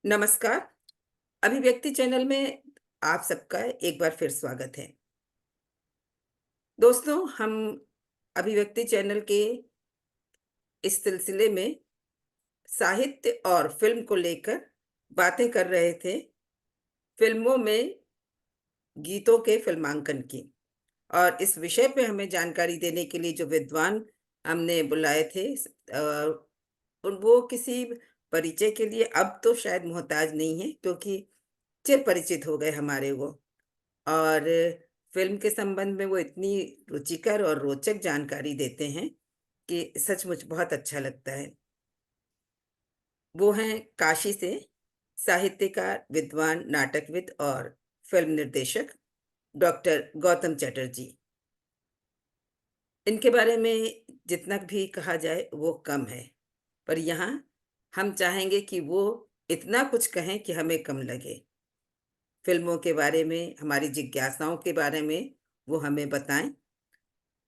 नमस्कार। अभिव्यक्ति चैनल में आप सबका एक बार फिर स्वागत है। दोस्तों, हम अभिव्यक्ति चैनल के इस सिलसिले में साहित्य और फ़िल्म को लेकर बातें कर रहे थे, फ़िल्मों में गीतों के फ़िल्मांकन की। और इस विषय पे हमें जानकारी देने के लिए जो विद्वान हमने बुलाए थे उन वो किसी परिचय के लिए अब तो शायद मोहताज नहीं है, क्योंकि चिर परिचित हो गए हमारे वो। और फ़िल्म के संबंध में वो इतनी रुचिकर और रोचक जानकारी देते हैं कि सचमुच बहुत अच्छा लगता है। वो हैं काशी से साहित्यकार, विद्वान, नाटकविद और फ़िल्म निर्देशक डॉक्टर गौतम चटर्जी। इनके बारे में जितना भी कहा जाए वो कम है, पर यहाँ हम चाहेंगे कि वो इतना कुछ कहें कि हमें कम लगे। फ़िल्मों के बारे में, हमारी जिज्ञासाओं के बारे में वो हमें बताएँ।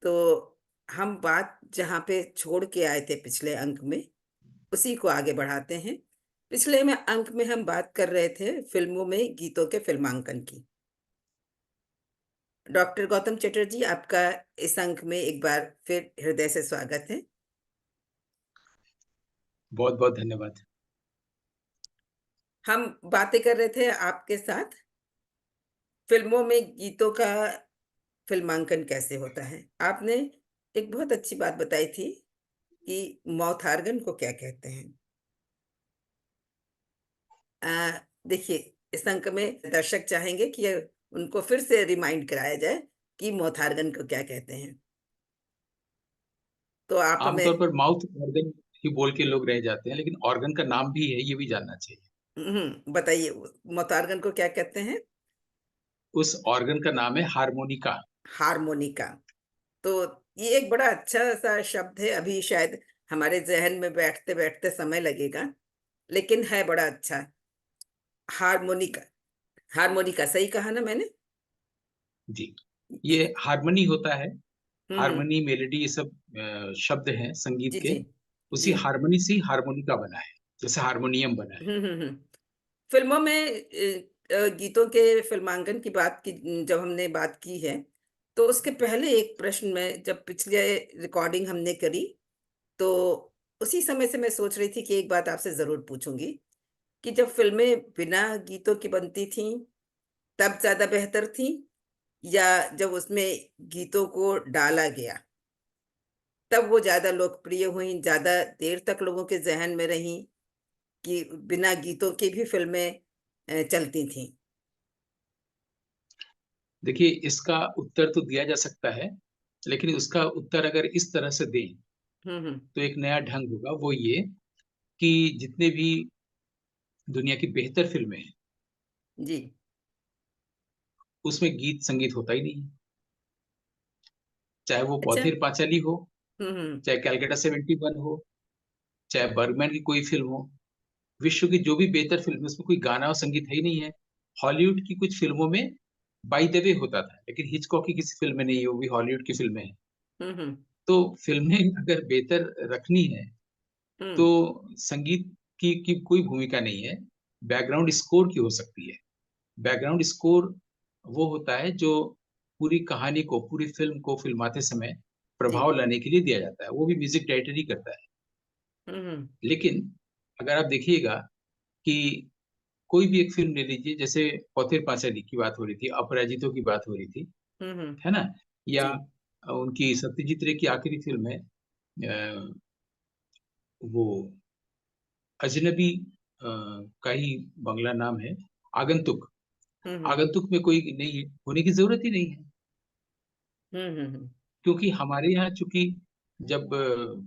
तो हम बात जहाँ पे छोड़ के आए थे पिछले अंक में, उसी को आगे बढ़ाते हैं। पिछले में अंक में हम बात कर रहे थे फ़िल्मों में गीतों के फ़िल्मांकन की। डॉक्टर गौतम चटर्जी, आपका इस अंक में एक बार फिर हृदय से स्वागत है। बहुत-बहुत धन्यवाद। हम बातें कर रहे थे आपके साथ फ़िल्मों में गीतों का फ़िल्मांकन कैसे होता है। आपने एक बहुत अच्छी बात बताई थी कि माउथ ऑर्गन को क्या कहते हैं। अ, देखिए, इस अंक में दर्शक चाहेंगे कि उनको फिर से रिमाइंड कराया जाए कि माउथ ऑर्गन को क्या कहते हैं। तो आप आमतौर हमें पर माउथ ऑर्गन ही बोल के लोग रह जाते हैं, लेकिन ऑर्गन का नाम भी है, ये भी जानना चाहिए। बताइए, वो माउथ ऑर्गन को क्या कहते हैं? उस ऑर्गन का नाम है हारमोनिका। हारमोनिका। तो ये एक बड़ा अच्छा-सा शब्द है, अभी शायद हमारे ज़हन में बैठते-बैठते समय लगेगा, लेकिन है बड़ा अच्छा। हारमोनिका, हारमोनिका सही कहा ना मैंने? जी, ये हार्मनी होता है, हुँ, हुँ। हार्मनी, मेलोडी ये सब शब्द हैं संगीत जी, के। जी। उसी जी। हार्मनी से ही हारमोनिका बना है, जैसे हारमोनियम बना है। हुँ, हुँ, हुँ। फ़िल्मों में गीतों के फ़िल्मांकन की बात की, जब हमने बात की है, तो उसके पहले एक प्रश्न में जब पिछले रिकॉर्डिंग हमने करी, तो उसी समय से मैं सोच रही थी कि एक बात आपसे ज़रूर पूछूँगी कि जब फ़िल्में बिना गीतों की बनती थीं, तब ज़्यादा बेहतर थीं या जब उसमें गीतों को डाला गया, तब वो ज़्यादा लोकप्रिय हुईं, ज़्यादा देर तक लोगों के ज़हन में रहीं कि बिना गीतों की भी फ़िल्में चलती थीं? देखिए, इसका उत्तर तो दिया जा सकता है, लेकिन उसका उत्तर अगर इस तरह से दें, हुँ, हुँ। तो एक नया ढंग होगा, वो ये कि जितने भी दुनिया की बेहतर फ़िल्में हैं, जी। उसमें गीत-संगीत होता ही नहीं है। चाहे वो अच्छा। पॉथीर पांचाली हो, हुँ, हुँ। चाहे कैलकाटा 71 हो, चाहे बर्गमैन की कोई फ़िल्म हो, विश्व की जो भी बेहतर फ़िल्म है उसमें कोई गाना और संगीत है ही नहीं है। हॉलीवुड की कुछ फ़िल्मों में बाय द वे होता था, लेकिन हिचकॉक की किसी फ़िल्म में नहीं है, वो भी हॉलीवुड की फ़िल्में हैं। हुँ, हुँ। तो फ़िल्में अगर बेहतर रखनी है, हुँ। तो संगीत की कोई भूमिका नहीं है, बैकग्राउंड स्कोर की हो सकती है। बैकग्राउंड स्कोर वो होता है जो पूरी कहानी को, पूरी फ़िल्म को फ़िल्माते समय जी। प्रभाव लाने के लिए दिया जाता है, वो भी म्यूज़िक डायरेक्टर ही करता है। हुँ, हुँ। लेकिन अगर आप देखिएगा कि कोई भी एक फ़िल्म ले लीजिए, जैसे पॉथीर पांचाली की बात हो रही थी, अपराजितो की बात हो रही थी, हुँ, हुँ। है ना? या जी। उनकी सत्यजीत रे की आखिरी फ़िल्म है वो अजनबी का ही बंगला नाम है, आगंतुक। हुँ, हुँ। आगंतुक में कोई नहीं है, होने की ज़रूरत ही नहीं है, हुँ, हुँ, हुँ। क्योंकि हमारे यहाँ चूँकि जब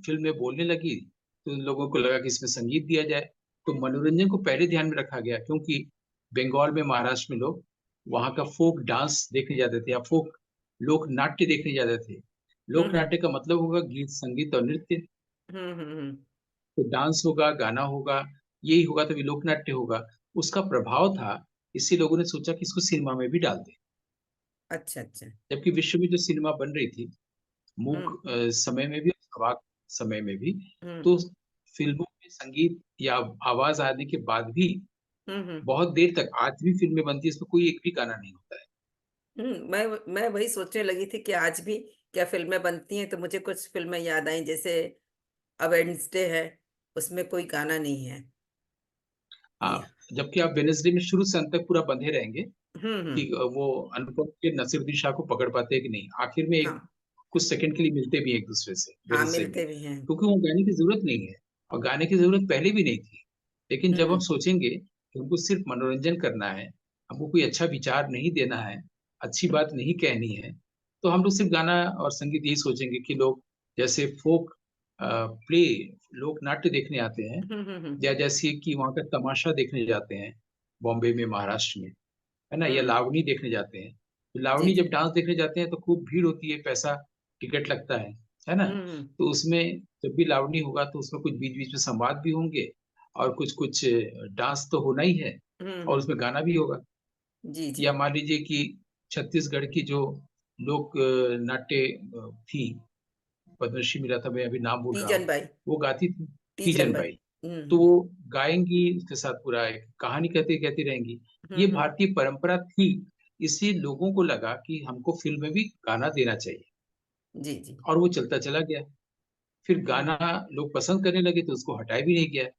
फ़िल्में बोलने लगी, तो लोगों को लगा कि इसमें संगीत दिया जाए, तो मनोरंजन को पहले ध्यान में रखा गया क्योंकि बंगाल में, महाराष्ट्र में लोग वहाँ का फ़ोक डांस देखने जाते थे या फ़ोक लोक नाट्य देखने जाते थे। हुँ, लोक हुँ। नाट्य का मतलब होगा गीत, संगीत और नृत्य। हुँ, हुँ, हुँ। तो डांस होगा, गाना होगा, यही होगा तभी लोक नाट्य होगा। उसका प्रभाव था, इसलिए लोगों ने सोचा कि इसको सिनेमा में भी डाल दें। अच्छा, अच्छा। जबकि विश्व में जो सिनेमा बन रही थी, मूक हुँ, समय में भी और सवाक समय में भी, हुँ। तो फ़िल्मों में संगीत या आवाज़ आने के बाद भी हम्म। बहुत देर तक आज भी फिल्में बनती है, इसमें कोई एक भी गाना नहीं होता है। मैं वही सोचने लगी थी कि आज भी क्या फिल्में बनती हैं, तो मुझे कुछ फिल्में याद आई, जैसे अब वेडनेसडे है, उसमें कोई गाना नहीं है। हाँ, या जबकि आप वेडनेसडे में शुरू से अंत तक पूरा बंधे रहेंगे कि हम्म। वो अनुपम के नसीरुद्दीन शाह को पकड़ पाते हैं कि नहीं, आखिर में एक हाँ कुछ सेकंड के लिए मिलते भी हैं एक दूसरे से हाँ, वेडनेसडे में, मिलते भी हैं। क्योंकि वो गाने की जरूरत नहीं है, और गाने की जरूरत पहले भी नहीं थी। लेकिन जब हम हम्म सोचेंगे कि हमको सिर्फ मनोरंजन करना है, हमको कोई अच्छा विचार नहीं देना है, अच्छी बात नहीं कहनी है, तो हम लोग सिर्फ गाना और संगीत यही सोचेंगे कि लोग जैसे फोक प्ले, लोक नाट्य देखने आते हैं, हम्म। या जैसे कि वहाँ का तमाशा देखने जाते हैं बॉम्बे में, महाराष्ट्र में, है ना, या हम्म। लावणी देखने जाते हैं। तो जी लावणी जी। जब डांस देखने जाते हैं तो खूब भीड़ होती है, पैसा टिकट लगता है ना। हम्म तो उसमें जब भी लावणी होगा तो उसमें कुछ बीच बीच में संवाद भी होंगे, और कुछ कुछ डांस तो होना ही है, और हम्म। उसमें गाना भी होगा। जी जी। या मान लीजिए कि छत्तीसगढ़ की जो लोक नाट्य थी, पद्मश्री मिला था, मैं अभी नाम भूल रहा तीजन हूँ, बाई। वो गाती थी, तीजन तीजन बाई। बाई। तो वो गाएंगी, उसके साथ पूरा एक कहानी कहती कहती रहेंगी। ये हम्म। भारतीय परंपरा थी, इसलिए लोगों को लगा कि हमको फिल्म में भी गाना देना चाहिए, जी जी। और वो चलता चला गया। फिर हम्म गाना लोग पसंद करने लगे तो उसको हटाया भी नहीं गया।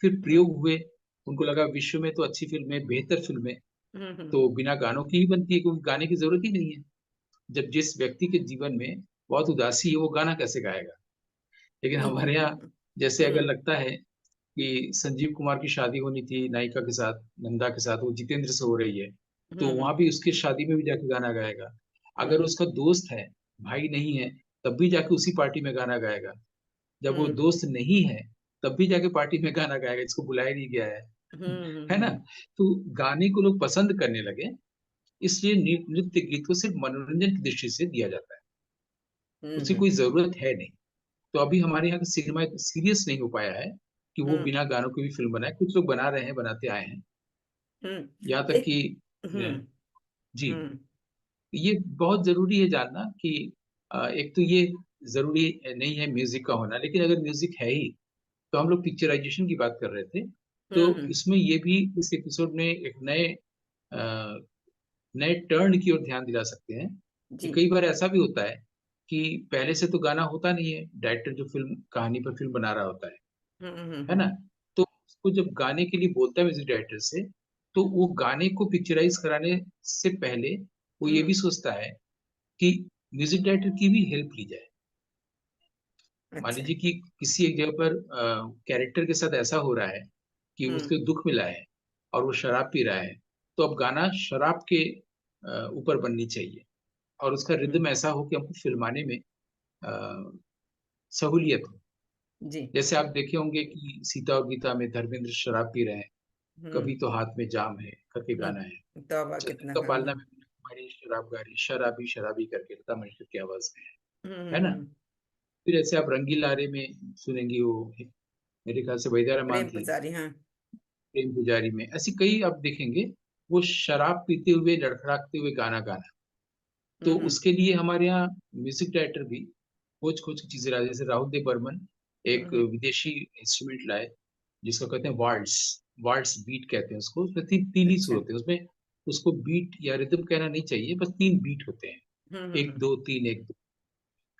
फिर हम्म प्रयोग हुए, उनको लगा विश्व में तो अच्छी फिल्में, बेहतर फिल्में हम्म। तो बिना गानों की ही बनती है, क्योंकि गाने की जरूरत ही नहीं है। जब जिस व्यक्ति के जीवन में बहुत उदासी है, वो गाना कैसे गाएगा। लेकिन हमारे यहाँ जैसे अगर हम्म लगता है कि संजीव कुमार की शादी होनी थी नायिका के साथ, नंदा के साथ, वो जितेंद्र से हो रही है, तो हम्म वहां भी उसकी शादी में भी जाके गाना गाएगा। अगर हम्म उसका दोस्त है, भाई नहीं है, तब भी जाके उसी पार्टी में गाना गाएगा। जब वो हम्म दोस्त नहीं है, तब भी जाके पार्टी में गाना गाएगा, इसको बुलाया नहीं गया है ना। हम्म। तो गाने को लोग पसंद करने लगे, इसलिए नृत्य गीत को सिर्फ मनोरंजन की दृष्टि से दिया जाता है, उसकी हम्म कोई जरूरत है नहीं। तो अभी हमारे यहाँ का सिनेमा सीरियस नहीं हो पाया है कि वो हम्म बिना गानों के भी फिल्म बनाए, कुछ लोग बना रहे हैं, बनाते आए हैं। हम्म। यहाँ तक एक कि हम्म जी, हम्म ये बहुत जरूरी है जानना कि एक तो ये जरूरी नहीं है म्यूजिक का होना, लेकिन अगर म्यूजिक है ही, तो हम लोग पिक्चराइजेशन की बात कर रहे थे, तो हम्म। इसमें ये भी इस एपिसोड में एक अ, नए टर्न की ओर ध्यान दिला सकते हैं कि जी। कई बार ऐसा भी होता है कि पहले से तो गाना होता नहीं है, डायरेक्टर जो फिल्म कहानी पर फिल्म बना रहा होता है ना। हम्म। तो उसको जब गाने के लिए बोलता है म्यूजिक डायरेक्टर से, तो वो गाने को पिक्चराइज कराने से पहले वो ये भी हम्म। सोचता है कि म्यूजिक डायरेक्टर की भी हेल्प ली जाए। मान अच्छा। लीजिए कि किसी एक जगह पर कैरेक्टर के साथ ऐसा हो रहा है कि हम्म उसको दुख मिला है, और वो शराब पी रहा है, तो अब गाना शराब के ऊपर बननी चाहिए, और उसका हम्म। रिदम ऐसा हो कि हमको फिल्माने में सहूलियत हो। जी। जैसे आप देखे होंगे कि सीता और गीता में धर्मेंद्र शराब पी रहे हैं, हम्म कभी तो हाथ में जाम है करके गाना है। तौबा चंदन कितना का गा। पालना में हमारी शराब गारी, शराबी शराबी करके लता मंगेशकर की आवाज में है ना। हम्म। फिर ऐसे आप रंगीला रे में सुनेंगे, वो मेरे ख्याल से वहीदा रहमान प्रेम थी, पुजारी, हाँ। प्रेम पुजारी में, ऐसी कई आप देखेंगे वो शराब पीते हुए लड़खड़ाते हुए गाना गाना। तो हम्म उसके लिए हमारे यहाँ म्यूजिक डायरेक्टर भी खोज खोज की चीजें लाए, जैसे राहुल देव बर्मन एक हम्म। विदेशी इंस्ट्रूमेंट लाए, जिसको कहते हैं वाल्ट्स। वाल्ट्स बीट कहते हैं उसको, उसमें तीन ही सुर अच्छा। होते हैं उसमें। उसको बीट या रिदम कहना नहीं चाहिए, बस तीन बीट होते हैं, एक हम्म। दो तीन, एक दो।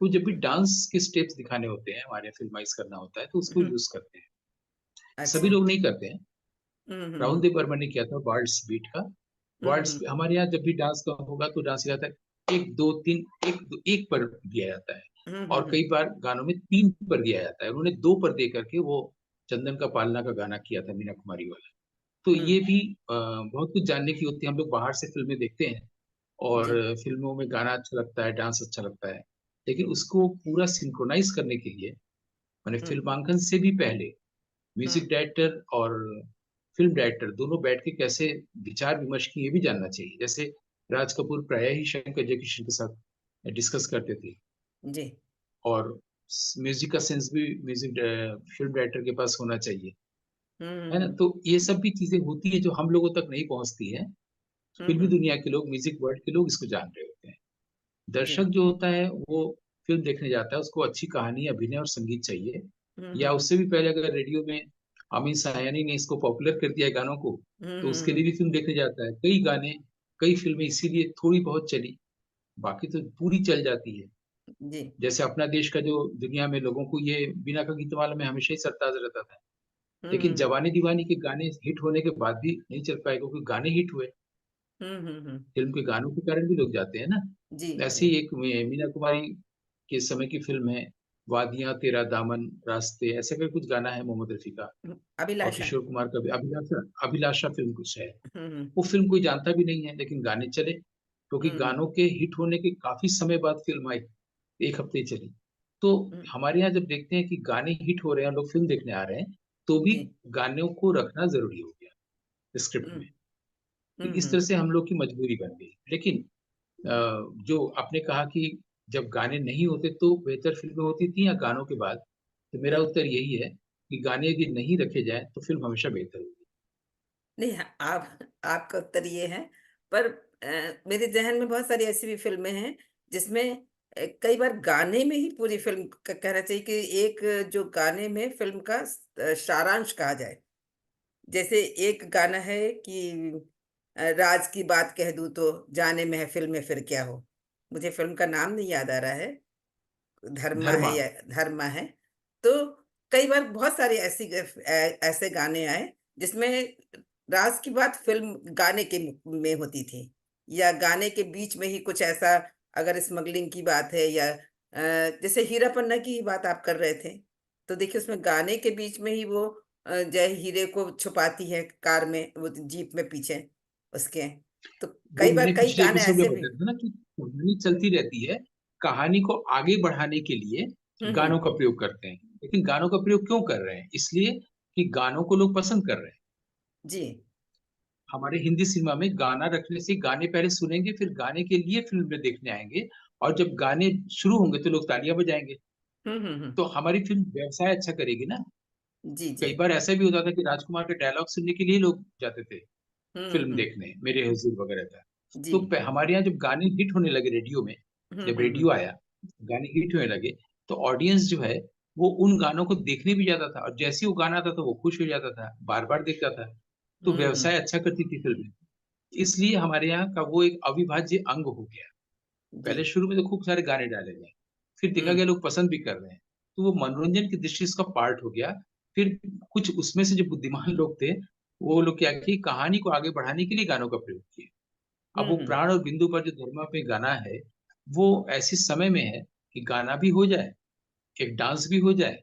तो जब भी हम्म डांस के स्टेप्स दिखाने होते हैं, हमारे फिल्माइज करना होता है, तो उसको हम्म। यूज करते हैं। सभी अच्छा। लोग नहीं करते हैं। राहुल हम्म। देव बर्मन ने किया था वाल्ट्स बीट का। वाल्ट्स हम्म। हमारे यहाँ जब भी डांस का होगा तो डांस किया जाता है एक दो तीन, एक दो, एक पर दिया जाता है, और हम्म। कई बार गानों में तीन पर दिया जाता है। उन्होंने दो पर दे करके वो चंदन का पालना का गाना किया था, मीना कुमारी वाला। तो हम्म। ये भी बहुत कुछ जानने की होती है। हम लोग बाहर से फिल्में देखते हैं, और जी। फिल्मों में गाना अच्छा लगता है, डांस अच्छा लगता है, लेकिन उसको पूरा सिंक्रोनाइज करने के लिए, मैंने हम्म फिल्मांकन से भी पहले म्यूजिक हम्म। डायरेक्टर और फिल्म डायरेक्टर दोनों बैठ के कैसे विचार विमर्श किए, ये भी जानना चाहिए। जैसे राज कपूर प्राय ही शंकर जयकिशन के साथ डिस्कस करते थे, जी। और म्यूजिक का सेंस भी म्यूजिक फिल्म डायरेक्टर के पास होना चाहिए, है ना। हम्म तो ये सब भी चीजें होती है जो हम लोगों तक नहीं पहुंचती है। फिल्मी हम्म। दुनिया के लोग, म्यूजिक वर्ल्ड के लोग इसको जान रहे होते हैं। जी। दर्शक जो होता है वो फिल्म देखने जाता है, उसको अच्छी कहानी, अभिनय और संगीत चाहिए। या हम्म। उससे भी पहले अगर रेडियो में अमीन सायानी ने इसको पॉपुलर कर दिया है गानों को, हम्म तो उसके लिए हम्म भी फिल्म देखने जाता है। कई गाने, कई फिल्में इसीलिए थोड़ी बहुत चली, बाकी तो पूरी चल जाती है। जी जैसे अपना देश का जो दुनिया में लोगों को ये बिना का गीतमाला में हमेशा ही सरताज रहता था, लेकिन हम्म जवानी दीवानी के गाने हिट होने के बाद भी नहीं चल पाए, क्योंकि गाने हिट हुए। फिल्म के गानों के कारण भी लोग जाते हैं ना। जी ऐसी जी। एक मीना कुमारी के समय की फिल्म है, वादियां तेरा दामन रास्ते, ऐसे का कुछ गाना है मोहम्मद रफी का। और अभिलाषा। किशोर कुमार का भी अभिलाषा, अभिलाषा फिल्म कुछ है। हम्म वो फिल्म कोई जानता भी नहीं है, लेकिन गाने चले, क्योंकि हम्म गानों के हिट होने के काफी समय बाद फिल्म आई, 1 हफ्ते ही चली। तो हम्म, हमारे यहाँ जब देखते हैं कि गाने हिट हो रहे हैं, लोग फिल्म देखने आ रहे हैं, तो भी जी। गानों को रखना जरूरी हो गया स्क्रिप्ट हम्म में। तो इस तरह हम्म। से हम लोग की मजबूरी बन गई। लेकिन जो आपने कहा कि जब गाने नहीं होते तो बेहतर फिल्में होती थी या गानों के बाद, तो मेरा हम्म। उत्तर यही है कि गाने यदि नहीं रखे जाएं तो फिल्म हमेशा बेहतर होगी। नहीं, आप आपका उत्तर ये है, पर मेरे जहन में बहुत सारी ऐसी भी फिल्में हैं जिसमें कई बार गाने में ही पूरी फिल्म कहना चाहिए कि एक जो गाने में फिल्म का सारांश कहा जाए। जैसे एक गाना है कि राज की बात कह दूं तो जाने महफिल में फिर क्या हो। मुझे फिल्म का नाम नहीं याद आ रहा है, धर्मा है धर्मा। या धर्मा है। तो कई बार बहुत सारे ऐसे गाने आए जिसमें राज की बात फिल्म गाने के में होती थी, या गाने के बीच में ही कुछ ऐसा, अगर स्मगलिंग की बात है या जैसे हीरा पन्ना की ही बात आप कर रहे थे, तो देखिए उसमें गाने के बीच में ही वो जय हीरे को छुपाती है कार में, वो जीप में पीछे उसके। तो वो कई मैंने बार कई पिछले गाने एपिसोड में ऐसे भी। बताया था ना कि कहानी चलती रहती है, कहानी को आगे बढ़ाने के लिए गानों हम्म। का प्रयोग करते हैं। लेकिन गानों का प्रयोग क्यों कर रहे हैं? इसलिए कि गानों को लोग पसंद कर रहे हैं। जी। हमारे हिंदी सिनेमा में गाना रखने से, गाने पहले सुनेंगे फिर गाने के लिए फिल्म में देखने आएंगे, और जब गाने शुरू होंगे तो लोग तालियां बजाएंगे। हम्म। तो हमारी फिल्म व्यवसाय अच्छा करेगी ना। जी जी। कई बार ऐसा भी होता था कि राजकुमार के डायलॉग सुनने के लिए लोग जाते थे फिल्म हम्म। देखने, मेरे हुजूर वगैरह था। जी। तो हमारे यहाँ जब गाने हिट होने लगे रेडियो में, जब रेडियो हम्म। आया, गाने हिट होने लगे, तो ऑडियंस जो है वो उन गानों को देखने भी जाता था, और जैसे ही वो गाना आता था वो खुश हो जाता था, बार बार देखता था। तो हम्म। व्यवसाय अच्छा करती थी फिल्में। इसलिए हमारे यहाँ का वो एक अविभाज्य अंग हो गया। जी। पहले शुरू में तो खूब सारे गाने डाले गए, फिर देखा हम्म गया लोग पसंद भी कर रहे हैं, तो वो मनोरंजन की दृष्टि से उसका पार्ट हो गया। फिर कुछ उसमें से जो बुद्धिमान लोग थे, वो लोग क्या किए, कहानी को आगे बढ़ाने के लिए गानों का प्रयोग किए। अब वो हम्म प्राण और बिंदु पर जो धर्मा पे गाना है, वो ऐसे समय में है कि गाना भी हो जाए, एक डांस भी हो जाए,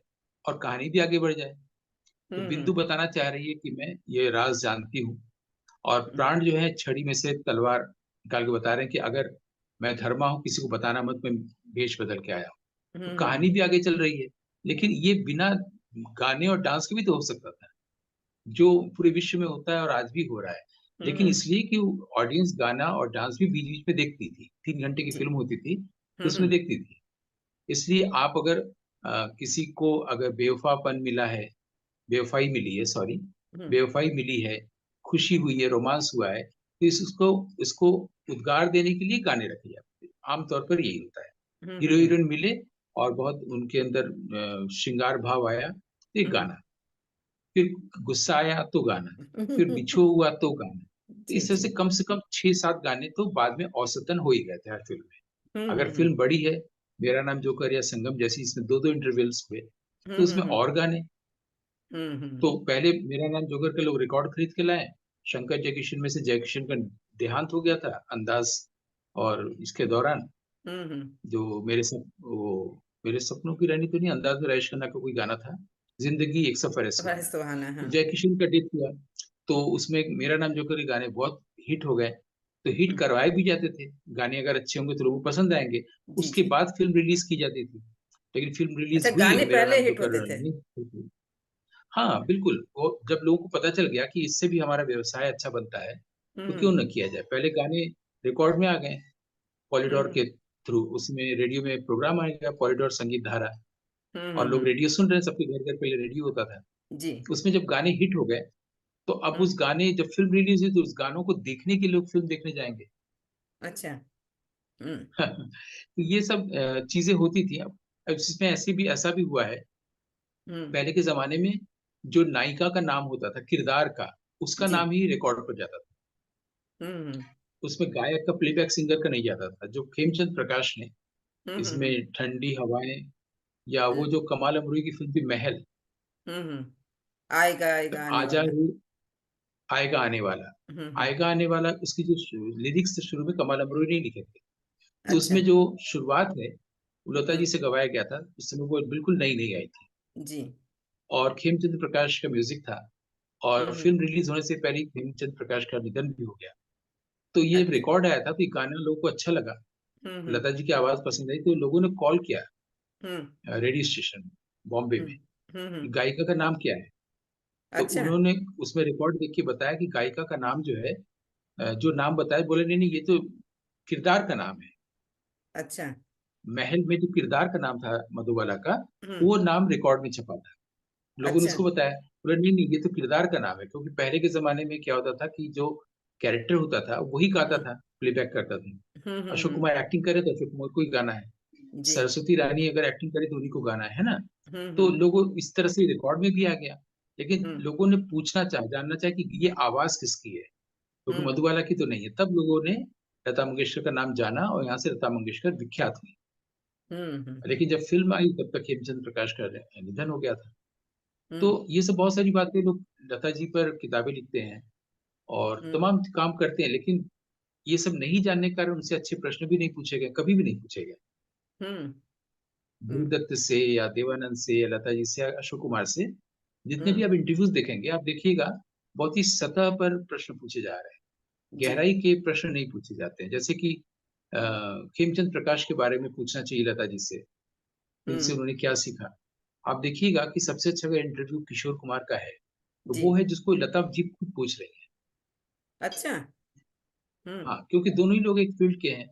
और कहानी भी आगे बढ़ जाए। तो बिंदु हम्म बताना चाह रही है कि मैं ये राज जानती हूँ, और हम्म प्राण जो है छड़ी में से तलवार निकाल के बता रहे हैं कि अगर मैं धर्मा हूँ, किसी को बताना मत, मैं भेष बदल के आया हूँ। तो कहानी हम्म भी आगे चल रही है। लेकिन ये बिना गाने और डांस के भी तो हो सकता था, जो पूरे विश्व में होता है और आज भी हो रहा है। लेकिन हम्म। इसलिए कि ऑडियंस गाना और डांस भी बीच बीच में देखती थी, 3 घंटे की जी। फिल्म होती थी, तो उसमें हम्म देखती थी। इसलिए आप अगर किसी को अगर बेवफापन मिला है, बेवफाई मिली है, सॉरी, हम्म बेवफाई मिली है, खुशी हुई है, रोमांस हुआ है, तो इसको इसको उद्गार देने के लिए गाने रखे जाते हैं। आमतौर पर यही होता है। हीरो हम्म हीरोइन मिले और बहुत उनके अंदर श्रृंगार भाव आया, तो एक हम्म। गाना, फिर गुस्सा आया तो गाना, फिर बिछो हुआ तो गाना। तो जी इस तरह जी। से कम 6-7 गाने तो बाद में औसतन हो ही गए थे हर फिल्म में। अगर हम्म। फिल्म बड़ी है, मेरा नाम जोकर या संगम जैसी, इसमें दो दो इंटरवल्स हुए, तो उसमें हम्म। और गाने। हम्म। तो पहले मेरा नाम जोकर के लोग रिकॉर्ड खरीद के लाए। शंकर जयकिशन में से जयकिशन का देहांत हो गया था अंदाज, और इसके दौरान हम्म। जो मेरे सपनों की रानी तो नहीं, अंदाज में राजेश खन्ना का कोई गाना था, जिंदगी एक सफर है बड़ा सुहाना। सुहाना, तो हाँ। जय किशन का डेथ हुआ, तो उसमें मेरा नाम जोकर के गाने बहुत हिट हो गए। तो हिट हम्म, करवाए भी जाते थे, गाने अगर अच्छे होंगे तो लोगों को पसंद आएंगे। जी उसके जी। बाद फिल्म रिलीज की जाती थी। लेकिन फिल्म अच्छा, रिलीज हुई गाने और मेरा पहले नाम हिट जोकर होते थे। नहीं हुई। हाँ बिल्कुल, वो जब लोगों को पता चल गया कि इससे भी हमारा व्यवसाय अच्छा बनता है, तो क्यों हम्म न किया जाए। पहले गाने रिकॉर्ड में आ गए पॉलीडोर हम्म के थ्रू, उसमें रेडियो में प्रोग्राम आ गया, पॉलीडोर संगीत धारा, और लोग हम्म। रेडियो सुन रहे हैं, सबके घर घर पहले रेडियो होता था। जी। उसमें जब गाने हिट हो गए, तो अब हम्म। उस गाने, जब फिल्म रिलीज हुई तो उस गानों को देखने के लिए लोग फिल्म देखने जाएंगे। अच्छा। हम्म तो ये सब चीजें होती थी। अब इसमें ऐसी भी ऐसा भी हुआ है, हम्म पहले के जमाने में जो नायिका का नाम होता था, किरदार का, उसका जी। नाम ही रिकॉर्ड पर जाता था। हम्म। उसमें गायक का, प्लेबैक सिंगर का नहीं जाता था। जो खेमचंद प्रकाश ने हम्म। इसमें ठंडी हवाएं, या वो जो कमाल अमरूई की फिल्म थी महल, हम्म। आएगा आएगा आने आजा वाला। रू, आएगा आने वाला, हम्म। आएगा आने वाला, उसकी जो लिरिक्स थे शुरू में कमाल अमरूई ने लिखे थे। तो अच्छा। उसमें जो शुरुआत है वो लता जी हम्म। से गवाया गया था। उस समय वो बिल्कुल नई नई आई थी, जी। और खेमचंद प्रकाश का म्यूजिक था। और हम्म। फिल्म रिलीज होने से पहले ही खेमचंद प्रकाश का निधन भी हो गया। तो ये अच्छा। रिकॉर्ड आया था, तो ये गाना लोगों को अच्छा लगा, हम्म। लता जी की आवाज पसंद आई, तो लोगों ने कॉल किया हम्म। रेडियो स्टेशन बॉम्बे में हम्म। कि हम्म। गायिका का नाम क्या है। तो अच्छा। उन्होंने उसमें रिकॉर्ड देख के बताया कि गायिका का नाम जो है, जो नाम बताया, बोले नहीं नहीं, ये तो किरदार का नाम है। अच्छा। महल में जो किरदार का नाम था मधुबाला का, हम्म। वो नाम रिकॉर्ड में छपा था। लोगों ने अच्छा। उसको बताया, बोले नहीं नहीं, ये तो किरदार का नाम है, क्योंकि पहले के जमाने में क्या होता था कि जो कैरेक्टर होता था वही गाता हम्म। था, प्लेबैक करता था। अशोक हम्म। कुमार एक्टिंग करे तो अशोक कुमार को ही गाना है, जी। सरस्वती रानी अगर एक्टिंग करे तो उन्हीं को गाना है ना। तो हम्म। लोगों इस तरह से रिकॉर्ड में भी आ गया। लेकिन हम्म। लोगों ने पूछना चाहा, जानना चाहा कि ये आवाज किसकी है, क्योंकि हम्म। मधुबाला की तो नहीं है। तब लोगों ने लता मंगेशकर का नाम जाना, और यहाँ से लता मंगेशकर विख्यात हुई। लेकिन जब फिल्म आई तब तक हेमचंद प्रकाश का निधन हो गया था। तो हम्म। ये सब बहुत सारी बातें, लोग लता जी पर किताबें लिखते हैं और हम्म। तमाम काम करते हैं, लेकिन ये सब नहीं जानने के कारण उनसे अच्छे प्रश्न भी नहीं पूछे गए, कभी भी नहीं पूछे गए। हम्म। हम्म। गुरुदत्त से या देवानंद से या लता जी से या अशोक कुमार से, जितने भी हम्म। आप इंटरव्यूज देखेंगे, आप देखिएगा बहुत ही सतह पर प्रश्न पूछे जा रहे हैं, जी। गहराई के प्रश्न नहीं पूछे जाते हैं। जैसे कि खेमचंद प्रकाश के बारे में पूछना चाहिए लता जी से, इनसे हम्म। उन्होंने क्या सीखा। आप देखिएगा कि सबसे अच्छा अगर इंटरव्यू किशोर कुमार का है, तो जी। वो है जिसको लता जी खुद पूछ रही है। अच्छा। हम्म। हाँ, क्योंकि दोनों ही लोग एक फील्ड के हैं।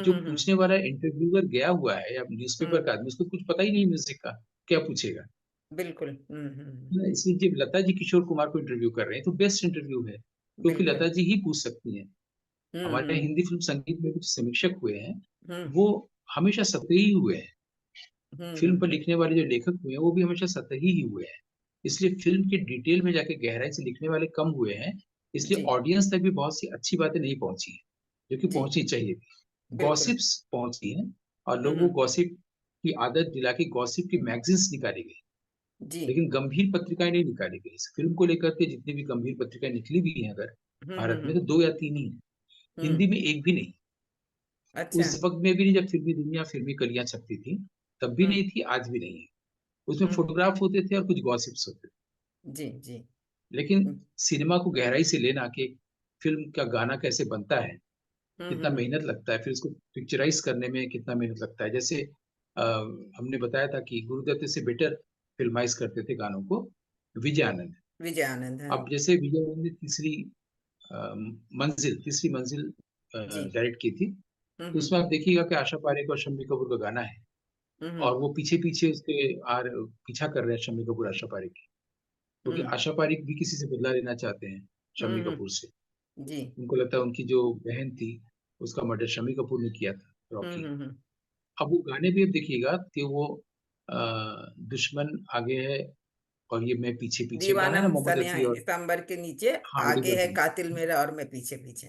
जो हम्म। पूछने वाला इंटरव्यूअर गया हुआ है या न्यूज़पेपर हम्म। का आदमी, उसको कुछ पता ही नहीं म्यूजिक का, क्या पूछेगा। बिल्कुल। ना, इसलिए जब लता जी किशोर कुमार को इंटरव्यू कर रहे हैं तो बेस्ट इंटरव्यू है, क्योंकि बिल्कुल। लता जी ही पूछ सकती हैं। हमारे यहाँ हम्म। हिंदी फिल्म संगीत में कुछ समीक्षक हुए हैं, हम्म। वो हमेशा सतही हुए हैं। फिल्म पर हम्म। लिखने वाले जो लेखक हुए हैं वो भी हमेशा सतही ही हुए हैं। इसलिए फिल्म के डिटेल में जाके गहराई से लिखने वाले कम हुए हैं। इसलिए जी। ऑडियंस तक भी बहुत सी अच्छी बातें नहीं पहुंची है, जो कि जी। पहुंचनी चाहिए थी। बिल्कुल। गॉसिप्स पहुंची हैं, और लोगों हम्म। को गॉसिप की आदत दिला के गॉसिप की मैगजीन्स निकाली गई, जी। लेकिन गंभीर पत्रिकाएं नहीं निकाली गई। इस फिल्म को लेकर के जितनी भी गंभीर पत्रिकाएं निकली भी हैं अगर भारत में, तो दो या तीन ही हैं। हम्म। हिंदी में एक भी नहीं। अच्छा। उस वक्त में भी नहीं, जब फिल्मी दुनिया, फिल्मी कलियां छपती थी, तब भी हम्म। नहीं थी, आज भी नहीं है। उसमें हम्म। फोटोग्राफ होते थे और कुछ गॉसिप्स होते थे। जी। जी। लेकिन हम्म। सिनेमा को गहराई से लेना कि फिल्म का गाना कैसे बनता है, कितना हम्म। मेहनत लगता है, फिर उसको पिक्चराइज करने में कितना मेहनत लगता है। जैसे हमने बताया था कि गुरुदत्त से बेटर फिल्माइज करते थे गानों को विजय आनंद। विजय आनंद है। अब जैसे विजय आनंद ने अ, तीसरी मंजिल जी। डायरेक्ट की थी, तो हम्म। उसमें आप देखिएगा कि आशा पारेख और शम्मी कपूर का गाना है, हम्म। और वो पीछे पीछे उसके पीछा कर रहे हैं शम्मी कपूर आशा पारेख की, क्योंकि हम्म। आशा पारेख भी किसी से बदला लेना चाहते हैं, शम्मी हम्म। कपूर से। जी। उनको लगता है उनकी जो बहन थी उसका मर्डर शम्मी कपूर ने किया था, रॉकी। हम्म। अब वो गाने भी अब देखिएगा कि वो दुश्मन आगे है, और ये मैं पीछे पीछे गाना है ना, दीवानम मोहम्मद सने रफी और, सांबर के नीचे, हाँ, उदित आगे है नारायण, कातिल मेरा और मैं पीछे पीछे।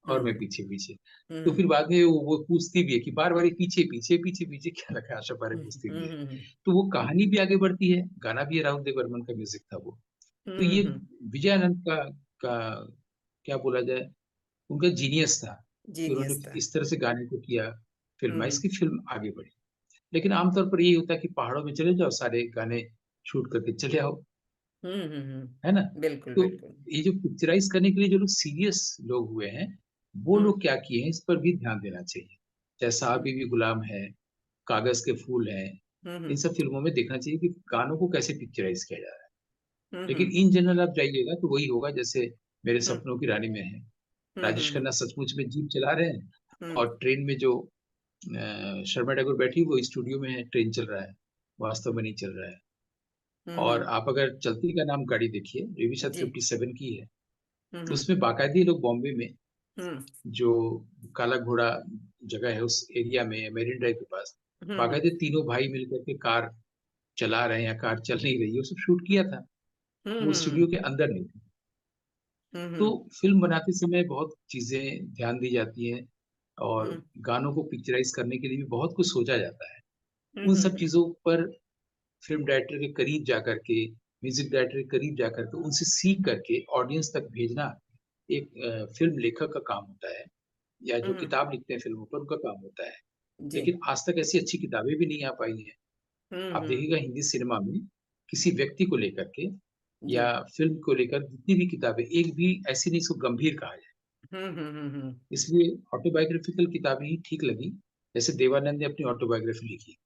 और मैं हम्म। पीछे पीछे। तो हम्म। फिर बाद में वो पूछती भी है कि बार बार पीछे पीछे पीछे पीछे क्या रखा है, आशा पारेख पूछती भी है। हम्म। तो वो कहानी भी आगे बढ़ती है, गाना भी राहुल देव बर्मन का म्यूजिक था वो। तो ये हम्म। विजयानंद का क्या बोला जाए, उनका जीनियस था कि उन्होंने जीनियस था। इस तरह से गाने को किया, फिल्म हम्म। इसकी फिल्म आगे बढ़ी। लेकिन आमतौर पर यही होता है कि पहाड़ों में चले जाओ, सारे गाने शूट करके चले आओ, है ना। बिल्कुल तो बिल्कुल। ये जो पिक्चराइज करने के लिए जो लोग सीरियस लोग हुए हैं, वो हम्म। लोग क्या किए हैं, इस पर भी ध्यान देना चाहिए। चाहे साहब हम्म। बीवी गुलाम है, कागज के फूल है, इन हम्म। सब फिल्मों में देखना चाहिए कि गानों को कैसे पिक्चराइज किया जा रहा है। लेकिन हम्म। इन जनरल आप जाइएगा तो वही होगा जैसे मेरे हम्म। सपनों की रानी में है। राजेश हम्म। खन्ना सचमुच में जीप चला रहे हैं, हम्म। और ट्रेन में जो शर्मा टैगोर बैठी, वो स्टूडियो में है, ट्रेन चल रहा है, वास्तव में नहीं चल रहा है। और हम्म। आप अगर चलती का नाम गाड़ी देखिए, ये भी शायद जी। 57 की है, तो हम्म। उसमें बाकायदे लोग बॉम्बे में, हम्म। जो काला घोड़ा जगह है उस एरिया में, मेरिन ड्राइव के पास, हम्म। बाकायदे तीनों भाई मिलकर के कार चला रहे हैं या कार चल नहीं रही है, वो सब शूट किया था। वो स्टूडियो के अंदर नहीं थी। तो हम्म, फिल्म बनाते समय बहुत चीजें ध्यान दी जाती हैं, और हम्म, गानों को पिक्चराइज करने के लिए भी बहुत कुछ सोचा जाता है। उन सब हम्म, चीजों पर फिल्म डायरेक्टर के करीब जाकर के, म्यूजिक डायरेक्टर के करीब जाकर के, उनसे सीख करके ऑडियंस तक भेजना एक फिल्म लेखक का काम होता है, या जो हम्म, किताब लिखते हैं फिल्मों पर उनका काम होता है। जी, लेकिन आज तक ऐसी अच्छी किताबें भी नहीं आ पाई हैं। आप हम्म, देखिएगा हिंदी सिनेमा में किसी व्यक्ति को लेकर के जी, या फिल्म को लेकर जितनी भी किताबें, एक भी ऐसी नहीं इसको गंभीर कहा जाए। हम्म, इसलिए ऑटोबायोग्राफिकल किताबें ही ठीक लगी। जैसे देवानंद ने अपनी ऑटोबायोग्राफी लिखी,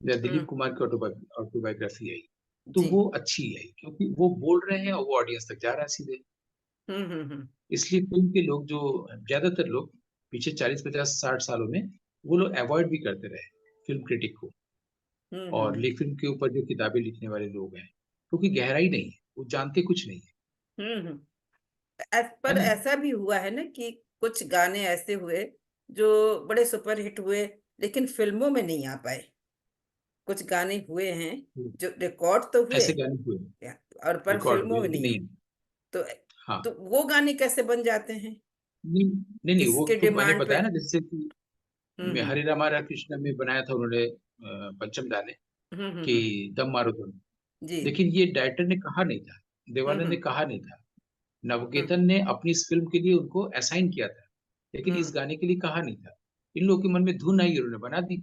या दिलीप हम्म, कुमार की ऑटोबायोग्राफी आई, तो जी, वो अच्छी है क्योंकि वो बोल रहे हैं और वो ऑडियंस तक जा रहा है सीधे। हम्म, इसलिए फिल्म के लोग, जो ज्यादातर लोग पीछे 40 50 60 सालों में, वो लोग अवॉइड भी करते रहे फिल्म क्रिटिक को, और हम्म, फिल्म के ऊपर जो किताबें लिखने वाले लोग हैं, क्योंकि गहराई नहीं है, वो जानते कुछ नहीं है। हम्म, है पर ना? ऐसा भी हुआ है ना कि कुछ गाने ऐसे हुए जो बड़े सुपर हिट हुए, लेकिन फिल्मों में नहीं आ पाए। कुछ गाने हुए हैं हम्म, जो रिकॉर्ड तो हुए, ऐसे गाने हुए, और पर रिकॉर्ड फिल्मों हुए, में लेकिन नहीं। नहीं। तो हाँ। तो वो गाने कैसे बन जाते हैं? नहीं नहीं नहीं, वो किसके तो मैंने डिमांड पे? बताया ना, जैसे कि मैं हम्म, हरे रामा कृष्ण में बनाया था उन्होंने, पंचम दाने, कि हम्म, दम मारो तुम। जी, लेकिन ये डायरेक्टर ने कहा नहीं था, हम्म, देवानंद ने हम्म, कहा नहीं था। हम्म, नवकेतन ने अपनी इस फिल्म के लिए उनको असाइन किया था, लेकिन इस हम्म, गाने के लिए कहा नहीं था। इन लोगों के मन में धुन आई, उन्होंने बना दी।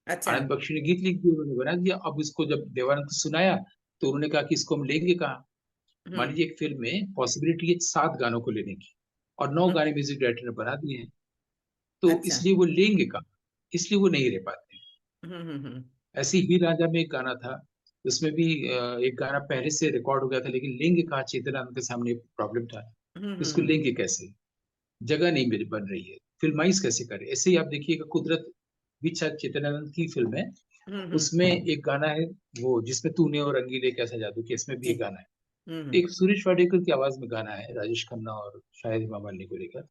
अच्छा, आनंद बख्शी ने गीत लिख दिया, उन्होंने बना दिया। अब इसको जब देवानंद को सुनाया, तो उन्होंने कहा कि इसको हम लेंगे कहाँ। मान हम्म, लीजिए एक फिल्म में पॉसिबिलिटी है 7 गानों को लेने की, और 9 हम्म, गाने म्यूजिक डायरेक्टर ने बना दिए हैं, तो अच्छा, इसलिए वो लेंगे कहाँ, इसलिए वो नहीं रह पाते। हम्म, ऐसे ही राजा में एक गाना था, उसमें भी एक गाना पहले से रिकॉर्ड हो गया था, लेकिन लेंगे कहाँ, चेतन आनंद के सामने प्रॉब्लम था। इसको हम्म, लेंगे कैसे, जगह नहीं मिल बन रही है, फिल्माइज कैसे करें। ऐसे ही आप देखिएगा कुदरत भी शायद चेतन आनंद की फिल्म है, हम्म, उसमें एक गाना है, वो जिसमें तूने और रंगीले कैसा जादू किया, इसमें भी जी, एक गाना है। हम्म, एक सुरेश वाडेकर की आवाज में गाना है, राजेश खन्ना और शायद हेमा मालिनी को लेकर,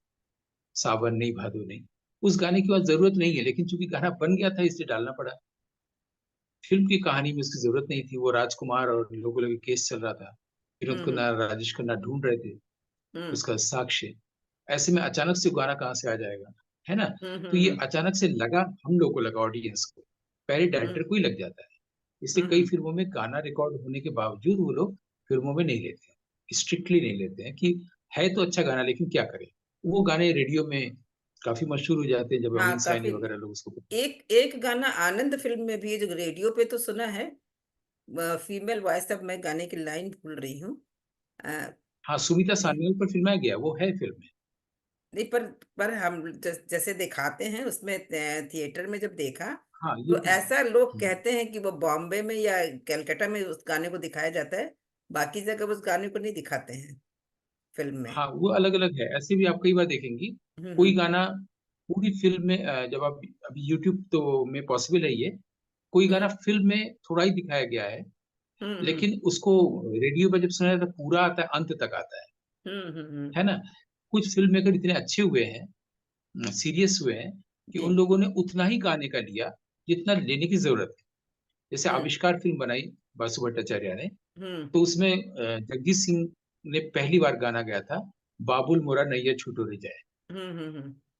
सावन नहीं भादो नहीं। उस गाने की बात जरूरत नहीं है, लेकिन चूंकि गाना बन गया था इसलिए डालना पड़ा। फिल्म की कहानी में उसकी जरूरत नहीं थी, वो राजकुमार और लोगों लगे केस चल रहा था, विनोद हम्म, खन्ना राजेश खन्ना ढूंढ रहे थे हम्म, उसका साक्ष्य। ऐसे में अचानक से गाना कहाँ से आ जाएगा, है ना? हम्म, तो ये हम्म, अचानक से लगा, हम लोग को लगा, ऑडियंस को। पहले हम्म, डायरेक्टर को ही लग जाता है। इसलिए कई हम्म, फिल्मों में गाना रिकॉर्ड होने के बावजूद वो लोग फिल्मों में नहीं लेते हैं, स्ट्रिक्टली नहीं लेते हैं कि है तो अच्छा गाना, लेकिन क्या करें। वो गाने रेडियो में काफी मशहूर हो जाते हैं, जब हाँ, अमीन काफी। सैनी वगैरह लोग उसको। एक एक गाना आनंद फिल्म में भी है, जो रेडियो पे तो सुना है। फीमेल वॉइस, अब मैं गाने की लाइन भूल रही हूँ। अ, हाँ, सुनीता जी, सान्याल पर फिल्माया गया, वो है फिल्म में। नहीं, पर हम जैसे दिखाते हैं उसमें, थिएटर में जब देखा, हाँ, ये तो तो है। ऐसा लोग कहते हैं कि वो बॉम्बे में या कलकत्ता में उस गाने को दिखाया जाता है, बाकी जगह उस गाने को नहीं दिखाते हैं फिल्म में। हाँ, वो अलग अलग है। ऐसे भी आप कई बार देखेंगी, कोई हम्म, गाना पूरी फिल्म में, जब आप अभी यूट्यूब तो में पॉसिबल है ये, कोई गाना हम्म, फिल्म में थोड़ा ही दिखाया गया है, हम्म, लेकिन उसको रेडियो पे जब सुना जाता है पूरा आता है, अंत तक आता हम्म, है ना? कुछ फिल्म मेकर इतने अच्छे हुए हैं, सीरियस हुए हैं, कि जी, उन लोगों ने उतना ही गाने का लिया जितना लेने की जरूरत है। जैसे हम्म, आविष्कार फिल्म बनाई बासु भट्टाचार्य ने, हम्म, तो उसमें जगजीत सिंह ने पहली बार गाना गाया था, बाबुल मोरा नैया छूटो रे जाए।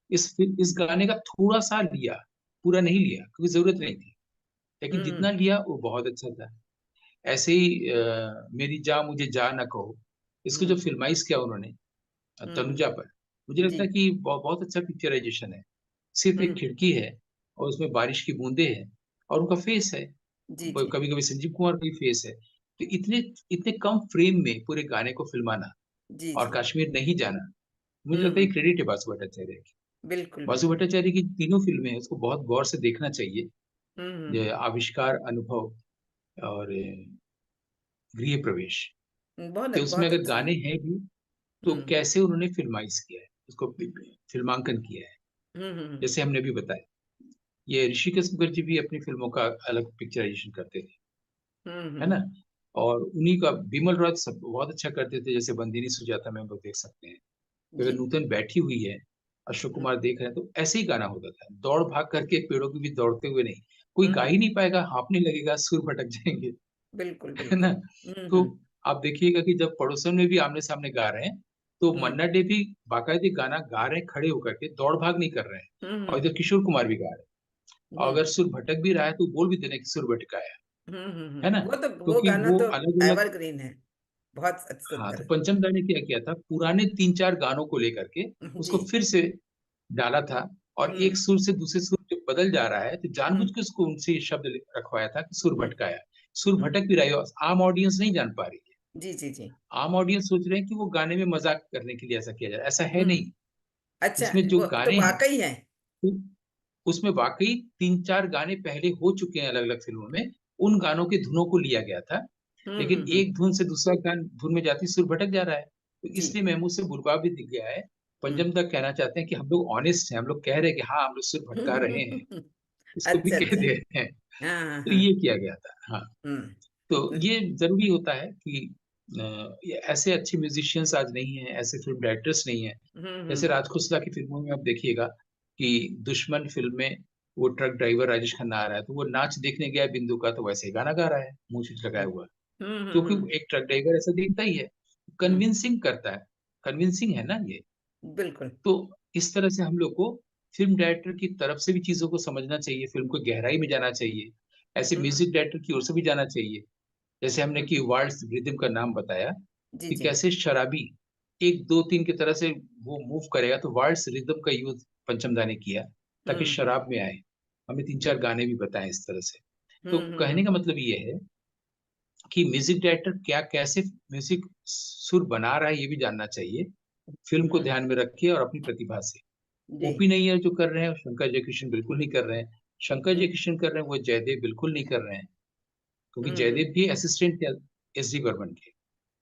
इस गाने का थोड़ा सा लिया, पूरा नहीं लिया क्योंकि जरूरत नहीं थी, लेकिन हम्म, जितना लिया वो बहुत अच्छा था। ऐसे ही मेरी जा मुझे जा ना कहो, इसको जो हम्म, फिल्माइज किया उन्होंने हम्म, तनुजा पर, मुझे जी, लगता है कि बहुत अच्छा पिक्चराइजेशन है। सिर्फ एक हम्म, खिड़की है, और उसमें बारिश की बूंदें हैं, और उनका फेस है, जी, जी, कभी कभी संजीव कुमार का ही फेस है। तो इतने इतने कम फ्रेम में पूरे गाने को फिल्माना, जी, और जी, कश्मीर नहीं जाना, मुझे लगता है हम्म, क्रेडिट है बासु भट्टाचार्य की। बिल्कुल, बासु बिल्कुल, भट्टाचार्य की तीनों फिल्में हैं, उसको बहुत गौर से देखना चाहिए। हम्म, ये आविष्कार, अनुभव और गृह प्रवेश। बहुत तो उसमें बहुत अगर अच्छे गाने हैं। हैं भी, तो हम्म, कैसे उन्होंने फिल्माइज किया है, उसको फिल्मांकन किया है, जैसे हमने भी बताया। ये ऋषिकेश मुखर्जी भी अपनी फिल्मों का अलग पिक्चराइजेशन करते थे, हम्म, है ना? और उन्हीं का बिमल रॉय सब बहुत अच्छा करते थे, जैसे बंदिनी सुजाता में हम लोग देख सकते हैं। अगर जी, नूतन बैठी हुई है, अशोक हम्म, कुमार देख रहे हैं, तो ऐसे ही गाना होता था, दौड़ भाग करके, पेड़ों के बीच दौड़ते हुए नहीं। कोई गा हम्म, ही नहीं पाएगा, हाँफने लगेगा, सुर भटक जाएंगे, बिल्कुल, है बिल्कुल, ना? तो हम्म, आप देखिएगा कि जब पड़ोसन में भी आमने सामने गा रहे हैं, तो हम्म मन्ना डे भी बाकायदे गाना गा रहे हैं खड़े होकर के, दौड़ भाग नहीं कर रहे हैं। और हम्म इधर किशोर कुमार भी गा रहे हैं, और हम्म अगर सुर भटक भी रहा है तो बोल भी देने कि सुर भटका है ना? वो तो, वो क्योंकि गाना वो तो अलग अलग। एवरग्रीन है, बहुत हाँ, तो सुंदर। पंचम दा ने क्या किया था, पुराने 3-4 गानों को लेकर के जी। उसको फिर से डाला था, और एक हम्म सुर से दूसरे सुर जब बदल जा रहा है तो जानबूझ हम्म के उसको उनसे ये शब्द रखवाया था कि सुर हम्म भटकाया। सुर हम्म, भटक भी रही है, आम ऑडियंस नहीं जान पा रही है। जी जी जी। आम ऑडियंस सोच रहे हैं कि वो गाने में मजाक करने के लिए ऐसा किया जा रहा है, ऐसा है हम्म नहीं। अच्छा, इसमें जो वो तो गाने हैं, वाकई है। तो उसमें वाकई 3-4 गाने पहले हो चुके हैं अलग अलग फिल्मों में, उन गानों के धुनों को लिया गया था। लेकिन एक धुन से दूसरा गान धुन में जाती सुर भटक जा रहा है, तो जी। इसलिए मेमू से बुलवा भी दिख गया है। हम्म पंचम तक कहना चाहते हैं कि हम लोग ऑनेस्ट हैं, हम लोग कह रहे हैं कि हाँ हम लोग सुर भटका रहे हैं, इसको भी अच्छा कह अच्छा। दे रहे हैं। हाँ हाँ तो हाँ। ये किया गया था, हाँ। तो हम्म ये जरूरी होता है कि ये ऐसे अच्छे म्यूजिशियंस आज नहीं हैं, ऐसे फिल्म डायरेक्टर्स नहीं हैं। जैसे हम्म। राज खोसला की फिल्मों में आप देखिएगा कि दुश्मन फिल्म में वो ट्रक ड्राइवर राजेश खन्ना आ रहा है, तो वो नाच देखने गया है बिंदु का, तो वैसे ही गाना गा रहा है मुंह छुट लगाया हुआ, क्योंकि हम्म। एक ट्रक ड्राइवर ऐसा दिखता ही है, हम्म, कन्विंसिंग करता है, कन्विंसिंग है ना ये। बिल्कुल। तो इस तरह से हम लोग को फिल्म डायरेक्टर की तरफ से भी चीजों को समझना चाहिए, फिल्म को गहराई में जाना चाहिए, ऐसे हम्म म्यूजिक डायरेक्टर की ओर से भी जाना चाहिए। जैसे हमने हम्म, कि वाल्ट्ज रिदम का नाम बताया, जी कि जी। कैसे शराबी 1 2 3 की तरह से वो मूव करेगा, तो वाल्ट्ज रिदम का यूज पंचम दा ने किया ताकि हम्म शराब में आए। हमें 3-4 गाने भी बताए इस तरह से। तो कहने हम्म। का मतलब ये है कि म्यूजिक डायरेक्टर क्या कैसे म्यूजिक सुर बना रहा है ये भी जानना चाहिए, फिल्म को हम्म, ध्यान में रखिए और अपनी प्रतिभा से। जी। ओपी नैयर जो कर रहे हैं शंकर जयकिशन बिल्कुल नहीं कर रहे हैं, शंकर हम्म जयकिशन कर रहे हैं वो जयदेव बिल्कुल नहीं कर रहे हैं, क्योंकि हम्म जयदेव भी असिस्टेंट थे एस डी बर्मन के।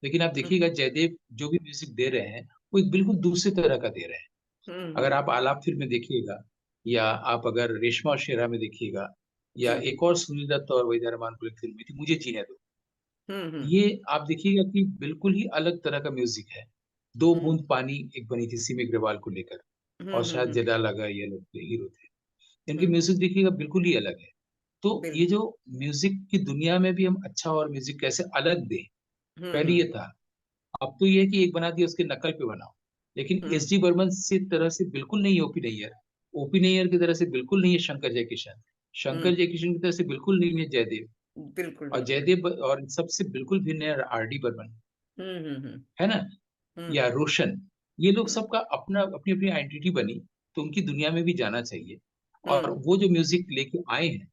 लेकिन आप हम्म देखिएगा जयदेव जो भी म्यूजिक दे रहे हैं वो एक बिल्कुल दूसरे तरह का दे रहे हैं। अगर हम्म आप आलाप फिल्म में देखिएगा, या आप अगर रेशमा और शेरा में देखिएगा, या जी। एक और सुनील दत्त और वहीदा रहमान की फिल्म में थी मुझे जीने दो, हम्म ये आप देखिएगा कि बिल्कुल ही अलग तरह का म्यूजिक है। दो हम्म बूंद पानी एक बनी थी सीमी अग्रवाल को लेकर, और शायद हम्म। जला लगा ये लोग हीरो थे, इनके हम्म, म्यूजिक देखिएगा बिल्कुल ही अलग है। तो ये बिल्कुल। जो म्यूजिक की दुनिया में भी हम अच्छा और म्यूजिक कैसे अलग दें, पहले हम्म ये था। अब तो ये है कि एक बना दिया उसके नकल पे बनाओ। लेकिन हम्म एस डी बर्मन से तरह से बिल्कुल नहीं है ओपी नैयर, ओपी नैयर की तरह से बिल्कुल नहीं है शंकर जयकिशन, शंकर हम्म, जयकिशन की तरह से बिल्कुल नहीं है जयदेव, बिल्कुल और बिल्कुल। जयदेव और सबसे बिल्कुल भिन्न है आर डी बर्मन, हम्म। है ना? हम्म या रोशन, ये लोग हम्म सबका अपना अपनी अपनी आइडेंटिटी बनी, तो उनकी दुनिया में भी जाना चाहिए। और हम्म वो जो म्यूजिक लेके आए हैं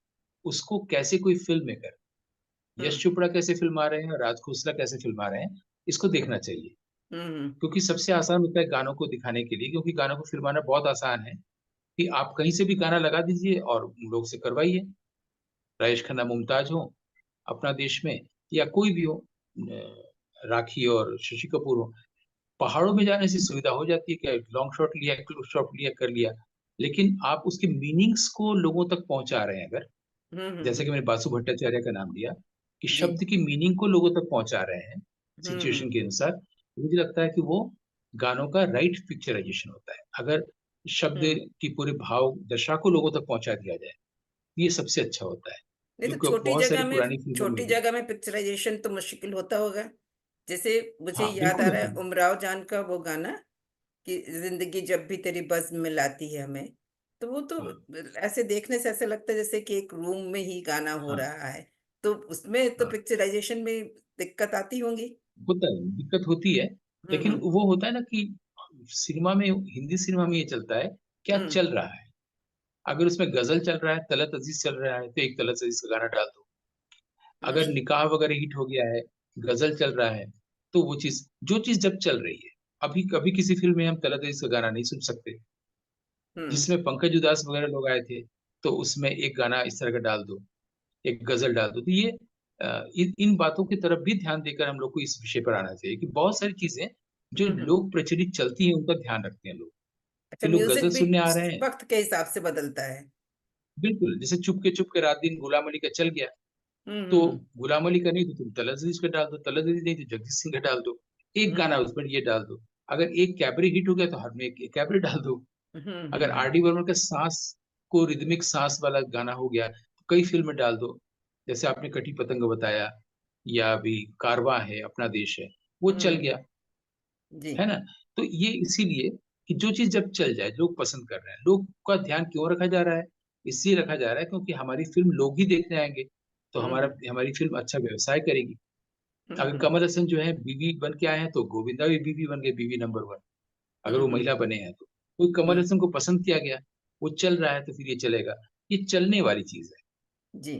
उसको कैसे कोई फिल्म मेकर, हम्म यश चोपड़ा कैसे फिल्म आ रहे हैं, राज खोसला कैसे फिल्म आ रहे हैं, इसको देखना चाहिए। हम्म क्योंकि सबसे आसान होता है गानों को दिखाने के लिए, क्योंकि गानों को फिल्माना बहुत आसान है, कि आप कहीं से भी गाना लगा दीजिए और उन लोग से करवाइए। राजेश खन्ना मुमताज हो अपना देश में, या कोई भी हो, राखी और शशि कपूर हो, पहाड़ों में जाने से सुविधा हो जाती है कि लॉन्ग शॉट लिया क्लोज शॉट लिया कर लिया। लेकिन आप उसके मीनिंग्स को लोगों तक पहुंचा रहे हैं अगर, जैसे हम्म, कि मैंने बासु भट्टाचार्य का नाम लिया, कि जी। शब्द की मीनिंग को लोगों तक पहुंचा रहे हैं सिचुएशन हम्म के अनुसार, मुझे लगता है कि वो गानों का राइट पिक्चराइजेशन होता है। अगर शब्द हम्म। की पूरे भाव दशा को लोगों तक पहुंचा दिया जाए, ये सबसे अच्छा होता है, नहीं तो जो कि बहुत सारी पुरानी फिल्मों में छोटी भी। जगह में पिक्चराइजेशन तो मुश्किल होता होगा। जैसे मुझे हाँ याद आ बिल्कुल रहा होता है है। उमराव जान का वो गाना, कि जिंदगी जब भी तेरी बज़्म में लाती है हमें, तो वो तो हाँ ऐसे देखने से ऐसा लगता है जैसे कि एक रूम में ही गाना हो हाँ रहा है। तो उसमें तो हाँ, पिक्चराइजेशन में दिक्कत आती होंगी। होता है, दिक्कत होती है। लेकिन हम्म वो होता है ना कि सिनेमा में, हिंदी सिनेमा में ये चलता है क्या हम्म चल रहा है। अगर उसमें गजल चल रहा है, तलत अजीज चल रहा है, तो एक तलत अजीज का गाना डाल दो। अगर हम्म निकाह वगैरह हिट हो गया है, गजल चल रहा है, तो वो चीज, जो चीज जब चल रही है, अभी कभी किसी फिल्म में हम तलत अजीज का गाना नहीं सुन सकते, हम्म जिसमें पंकज उधास वगैरह लोग आए थे, तो उसमें एक गाना इस तरह का डाल दो, एक गजल डाल दो। तो ये इन बातों की तरफ भी ध्यान देकर हम लोग को इस विषय पर आना चाहिए कि बहुत सारी चीजें जो हम्म। लोग प्रचलित चलती हैं उनका ध्यान रखते हैं लोग, अच्छा, कि लोग गजल म्यूजिक भी सुनने आ रहे हैं। वक्त के हिसाब से बदलता है। बिल्कुल, जैसे चुप के रात दिन गुलाम अली का चल गया, तो हम्म। गुलाम अली का नहीं तो तुम तलत अजीज का डाल दो, तलत अजीज नहीं तो जगजीत सिंह का डाल दो, एक गाना हम्म उसमें ये डाल दो। अगर एक कैबरे हिट हो गया तो हर में एक कैबरे डाल दो। अगर आर हम्म। डी बर्मन का सांस को रिदमिक सांस वाला गाना हो गया तो कई फिल्म में डाल दो, जैसे आपने कटी पतंग बताया, या अभी कारवां है, अपना देश है, वो चल हुँ, गया, जी। है ना? तो ये इसीलिए कि जो चीज़ जब चल जाए, लोग पसंद कर रहे हैं, लोग का ध्यान क्यों रखा जा रहा है? इसलिए रखा जा रहा है क्योंकि हमारी फ़िल्म लोग ही देखने आएँगे, तो हुँ, हमारा हुँ। हमारी फ़िल्म अच्छा व्यवसाय करेगी। हुँ, अगर हुँ। कमल हसन जो है बीवी बन के आए हैं, तो गोविंदा भी बीवी बन गए, बीवी नंबर 1 अगर हुँ, वो हुँ। महिला बने हैं तो। तो कमल हुँ, हसन को पसंद किया गया, वो चल रहा है तो फिर ये चलेगा। ये चलने वाली चीज़ जी,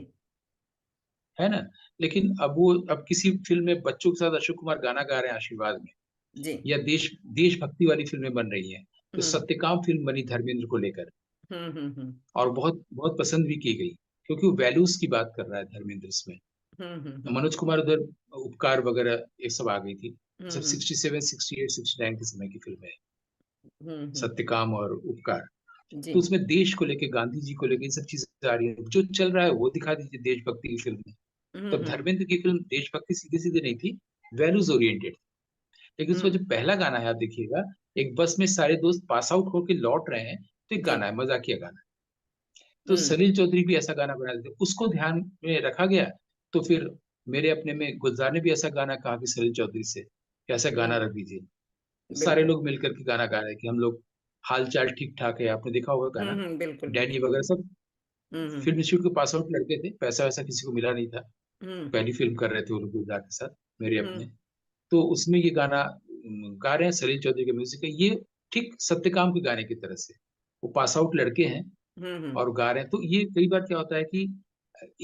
है ना? लेकिन अब किसी फ़िल्म में बच्चों के साथ अशोक कुमार गाना गा रहे हैं आशीर्वाद में जी। या देशभक्ति वाली फ़िल्में बन रही हैं। तो हुँ। सत्यकाम फ़िल्म बनी धर्मेंद्र को लेकर हुँ, हुँ, हुँ। और बहुत बहुत पसंद भी की गई, क्योंकि वो वैल्यूज़ की बात कर रहा है धर्मेंद्र इसमें। हुँ, हुँ, हुँ। मनोज कुमार उधर उपकार वगैरह ये सब आ गई थी। हुँ, सब हुँ। 67, 68, 69 के समय की फ़िल्में हैं, हुँ, हुँ। सत्यकाम और उपकार। जी। तो उसमें देश को लेके, गांधी जी को लेके ये सब चीज़ें आ रही हैं। जो चल रहा है वो दिखा दीजिए देशभक्ति की फ़िल्म में। हुँ, तब हुँ। धर्मेंद्र की फ़िल्म देशभक्ति सीधे-सीधे नहीं थी, वैल्यूज़ ओरिएंटेड। लेकिन उसका हुँ, जो पहला गाना है आप देखिएगा, एक बस में सारे दोस्त पास आउट होके लौट रहे हैं, तो एक जी। गाना है, मज़ाकिया गाना है। तो हुँ। सलील चौधरी भी ऐसा गाना बना देते, उसको ध्यान में रखा गया, तो फिर मेरे अपने में गुलज़ार ने भी ऐसा गाना कहा कि सलील चौधरी से, कि ऐसा गाना हुँ, रख दीजिए। सारे बिल्कुल। लोग मिलकर के गाना गा रहे हैं कि हम लोग हाल-चाल ठीक-ठाक है, आपने देखा होगा हुँ, गाना, हुँ, बिल्कुल, डैडी बिल्कुल। वगैरह सब हुँ, हुँ। फ़िल्म इंस्टीट्यूट के पास आउट लड़के थे, पैसा-वैसा किसी को मिला नहीं था। हुँ, पहली फ़िल्म कर रहे थे वो लोग गुलज़ार के साथ, मेरे हुँ, अपने। तो उसमें ये गाना गा रहे हैं, सलील चौधरी का म्यूज़िक है, ये ठीक सत्यकाम के गाने की तरह से। वो पास आउट लड़के हैं हुँ, हुँ। और गा रहे हैं, तो ये कई बार क्या होता है कि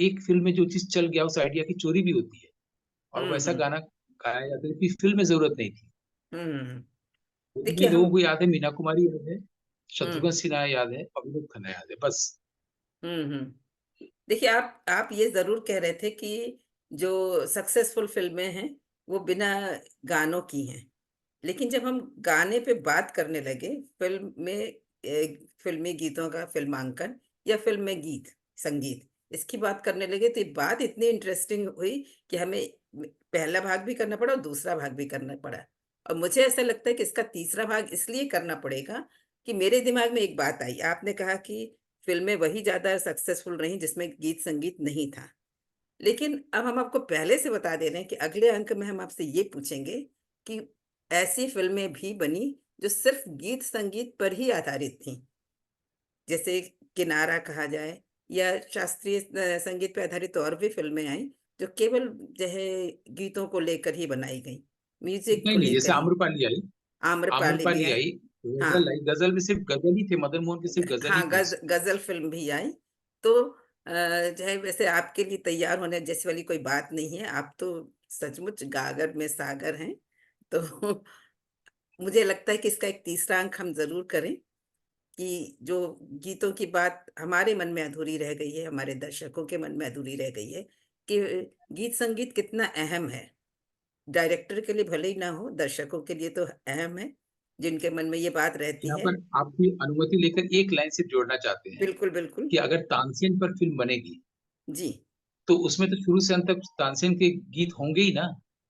एक फ़िल्म में जो चीज़ चल गया, उस आइडिया की चोरी भी होती है और हुँ, वैसा हुँ। गाना गाया जाता है कि फ़िल्म में ज़रूरत नहीं थी। हुँ, हुँ। उन्हीं देखिए लोगों हम को याद है, मीना कुमारी याद है, हुँ, शत्रुघ्न सिन्हा याद है, अभिनव खन्ना याद है, बस। हुँ, हुँ। देखिए, आप ये ज़रूर कह रहे थे कि जो सक्सेसफुल फ़िल्में हैं, वो बिना गानों की हैं। लेकिन जब हम गाने पे बात करने लगे, फ़िल्म में फ़िल्मी गीतों का फ़िल्मांकन या फ़िल्म में गीत, संगीत, इसकी बात करने लगे, तो ये बात इतनी इंटरेस्टिंग हुई कि हमें पहला भाग भी करना पड़ा और दूसरा भाग भी करना पड़ा। और मुझे ऐसा लगता है कि इसका तीसरा भाग इसलिए करना पड़ेगा कि मेरे दिमाग में एक बात आई। आपने कहा कि फ़िल्में वही ज़्यादा सक्सेसफुल रहीं जिसमें गीत-संगीत नहीं था। लेकिन अब हम आपको पहले से बता दे रहे हैं कि अगले अंक में हम आपसे ये पूछेंगे कि ऐसी फ़िल्में भी बनी जो सिर्फ़ गीत-संगीत पर ही आधारित थीं। जैसे किनारा कहा जाए या शास्त्रीय संगीत पे आधारित और भी फ़िल्में आई, जो केवल जो है गीतों को लेकर ही बनाई गईं, म्यूज़िक नहीं, को नहीं, जैसे लेकर ही। आम्रपाली आई, आम्रपाली भी आम्रपाली आई। आई, हाँ। गज़ल आई, गज़ल में सिर्फ़ गज़ल ही थे, मदन मोहन की सिर्फ़ गज़ल ही हाँ, थी उसमें। गज़ल फ़िल्म भी आई। तो जो है वैसे आपके लिए तैयार होने जैसी वाली कोई बात नहीं है, आप तो सचमुच गागर में सागर हैं। तो मुझे लगता है कि इसका एक तीसरा अंक हम ज़रूर करें कि जो गीतों की बात हमारे मन में अधूरी रह गई है, हमारे दर्शकों के मन में अधूरी रह गई है कि गीत-संगीत कितना अहम है। डायरेक्टर के लिए भले ही ना हो, दर्शकों के लिए तो अहम है, जिनके मन में ये बात रहती यहाँ है। पर आपकी अनुमति लेकर एक लाइन सिर्फ़ जोड़ना चाहते हैं बिल्कुल, बिल्कुल। कि अगर तानसेन पर फ़िल्म बनेगी, जी। तो उसमें तो शुरू से अंत तक तानसेन के गीत होंगे ही ना,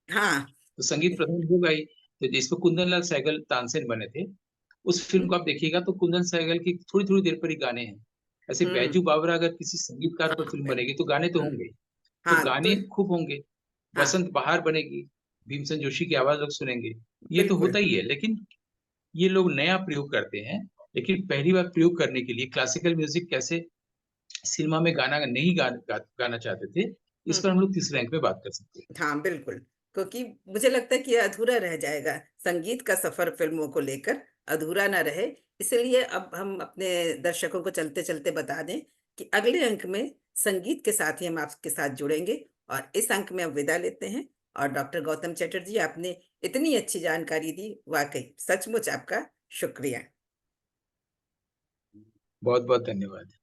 हाँ। तो संगीत प्रधान होगा ही। तो जिसमें कुंदन लाल सहगल तानसेन बने थे, उस फ़िल्म को आप देखिएगा तो कुंदन सहगल की थोड़ी-थोड़ी देर पर ही गाने हैं। ऐसे हुँ, बैजू हुँ। बावरा अगर किसी संगीतकार पर हाँ, फ़िल्म बनेगी, बिल्कुल। तो गाने तो हुँ। होंगे ही। तो हाँ, तो गाने खूब होंगे, हाँ, बसंत बहार बनेगी, भीमसेन जोशी की आवाज़ लोग सुनेंगे, ये तो बिल्कुल। होता ही है। लेकिन ये लोग नया प्रयोग करते हैं, लेकिन पहली बार प्रयोग करने के लिए क्लासिकल म्यूज़िक कैसे सिनेमा में गाना नहीं गाना चाहते थे, इस हुँ, पर हम लोग तीसरे अंक में बात कर सकते हैं। हाँ, बिल्कुल। क्योंकि मुझे लगता है कि ये अधूरा रह जाएगा, संगीत का सफ़र फ़िल्मों को लेकर अधूरा ना रहे, इसलिए अब हम अपने दर्शकों को चलते-चलते बता दें कि अगले अंक में संगीत के साथ ही हम आपके साथ जुड़ेंगे और इस अंक में अब विदा लेते हैं और डॉक्टर गौतम चटर्जी आपने इतनी अच्छी जानकारी दी, वाक़ई सचमुच आपका शुक्रिया। बहुत-बहुत धन्यवाद।